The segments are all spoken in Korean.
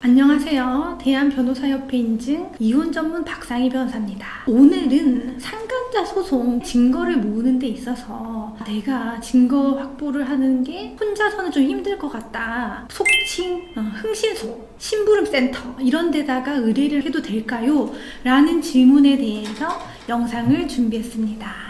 안녕하세요. 대한변호사협회 인증 이혼 전문 박상희 변호사입니다. 오늘은 상간자 소송 증거를 모으는 데 있어서 내가 증거 확보를 하는 게 혼자서는 좀 힘들 것 같다. 속칭 흥신소, 심부름센터 이런 데다가 의뢰를 해도 될까요? 라는 질문에 대해서 영상을 준비했습니다.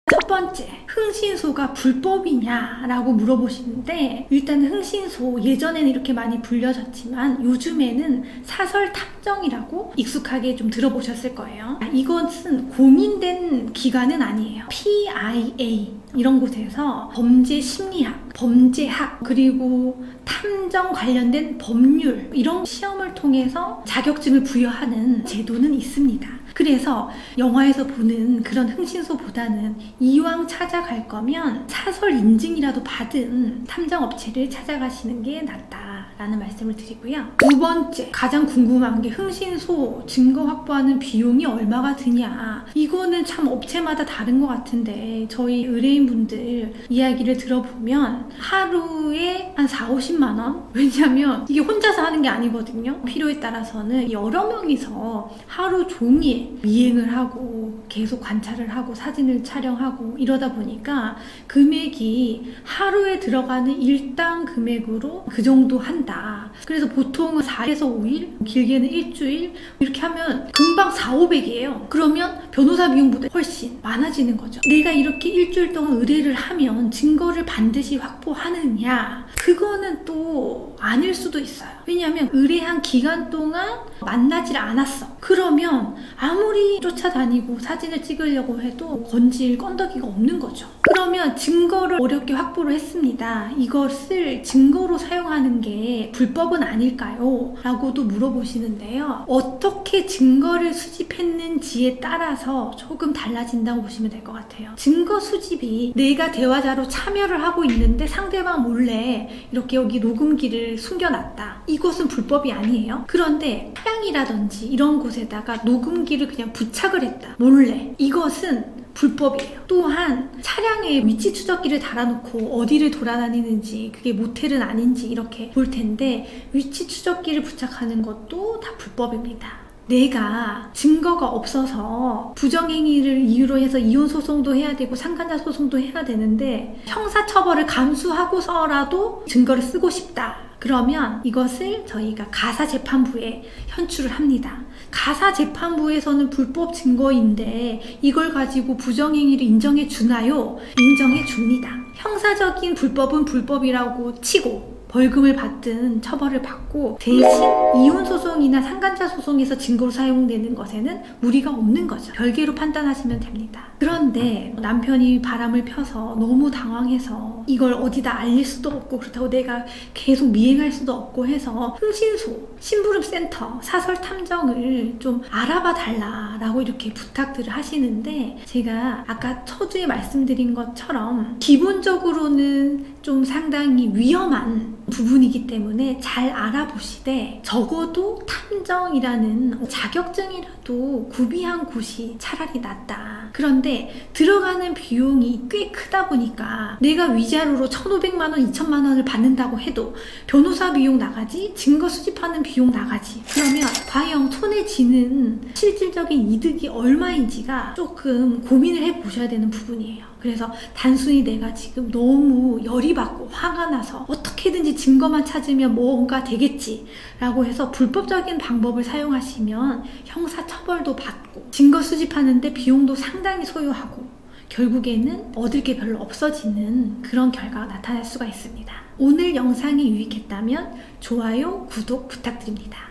첫 번째, 흥신소가 불법이냐 라고 물어보시는데, 일단 흥신소 예전에는 이렇게 많이 불려졌지만 요즘에는 사설 탐정이라고 익숙하게 좀 들어보셨을 거예요. 이것은 공인된 기관은 아니에요. PIA 이런 곳에서 범죄 심리학, 범죄학, 그리고 탐정 관련된 법률 이런 시험을 통해서 자격증을 부여하는 제도는 있습니다. 그래서 영화에서 보는 그런 흥신소보다는 이왕 찾아갈 거면 사설 인증이라도 받은 탐정업체를 찾아가시는 게 낫다라는 말씀을 드리고요. 두 번째, 가장 궁금한 게 흥신소 증거 확보하는 비용이 얼마가 드냐. 이거는 참 업체마다 다른 것 같은데 저희 의뢰인분들 이야기를 들어보면 하루에 한 40~50만 원? 왜냐면 이게 혼자서 하는 게 아니거든요. 필요에 따라서는 여러 명이서 하루 종일 미행을 하고 계속 관찰을 하고 사진을 촬영하고 이러다 보니까 금액이 하루에 들어가는 일당 금액으로 그 정도 한다. 그래서 보통은 4에서 5일, 길게는 일주일 이렇게 하면 금방 400~500이에요. 그러면 변호사 비용보다 훨씬 많아지는 거죠. 내가 이렇게 일주일 동안 의뢰를 하면 증거를 반드시 확보하느냐? 그거는 또 아닐 수도 있어요. 왜냐하면 의뢰한 기간 동안 만나질 않았어. 그러면 아무리 쫓아다니고 사진을 찍으려고 해도 건질 건더기가 없는 거죠. 그러면 증거를 어렵게 확보를 했습니다. 이것을 증거로 사용하는 게 불법은 아닐까요? 라고도 물어보시는데요. 어떻게 증거를 수집했는지에 따라서 조금 달라진다고 보시면 될 것 같아요. 증거 수집이 내가 대화자로 참여를 하고 있는데 상대방 몰래 이렇게 여기 녹음기를 숨겨놨다. 이것은 불법이 아니에요. 그런데 차량이라든지 이런 곳에다가 녹음기를 그냥 부착을 했다. 몰래. 이것은 불법이에요. 또한 차량에 위치 추적기를 달아놓고 어디를 돌아다니는지, 그게 모텔은 아닌지 이렇게 볼 텐데 위치 추적기를 부착하는 것도 다 불법입니다. 내가 증거가 없어서 부정행위를 이유로 해서 이혼 소송도 해야 되고 상간자 소송도 해야 되는데 형사처벌을 감수하고서라도 증거를 쓰고 싶다. 그러면 이것을 저희가 가사재판부에 현출을 합니다. 가사재판부에서는 불법 증거인데 이걸 가지고 부정행위를 인정해 주나요? 인정해 줍니다. 형사적인 불법은 불법이라고 치고 벌금을 받든 처벌을 받고 대신 이혼소송이나 상간자 소송에서 증거로 사용되는 것에는 무리가 없는 거죠. 별개로 판단하시면 됩니다. 그런데 남편이 바람을 펴서 너무 당황해서 이걸 어디다 알릴 수도 없고 그렇다고 내가 계속 미행할 수도 없고 해서 흥신소, 심부름센터, 사설탐정을 좀 알아봐 달라라고 이렇게 부탁들을 하시는데, 제가 아까 서두에 말씀드린 것처럼 기본적으로는 좀 상당히 위험한 부분이기 때문에 잘 알아보시되 적어도 탐정이라는 자격증이라도 구비한 곳이 차라리 낫다. 그런데 들어가는 비용이 꽤 크다 보니까 내가 위자료로 1,500만 원, 2,000만 원을 받는다고 해도 변호사 비용 나가지, 증거 수집하는 비용 나가지. 그러면 과연 손에 쥐는 실질적인 이득이 얼마인지가 조금 고민을 해보셔야 되는 부분이에요. 그래서 단순히 내가 지금 너무 열이 받고 화가 나서 어떻게든지 증거만 찾으면 뭔가 되겠지 라고 해서 불법적인 방법을 사용하시면 형사처벌도 받고 증거 수집하는데 비용도 상당히 소요하고 결국에는 얻을 게 별로 없어지는 그런 결과가 나타날 수가 있습니다. 오늘 영상이 유익했다면 좋아요, 구독 부탁드립니다.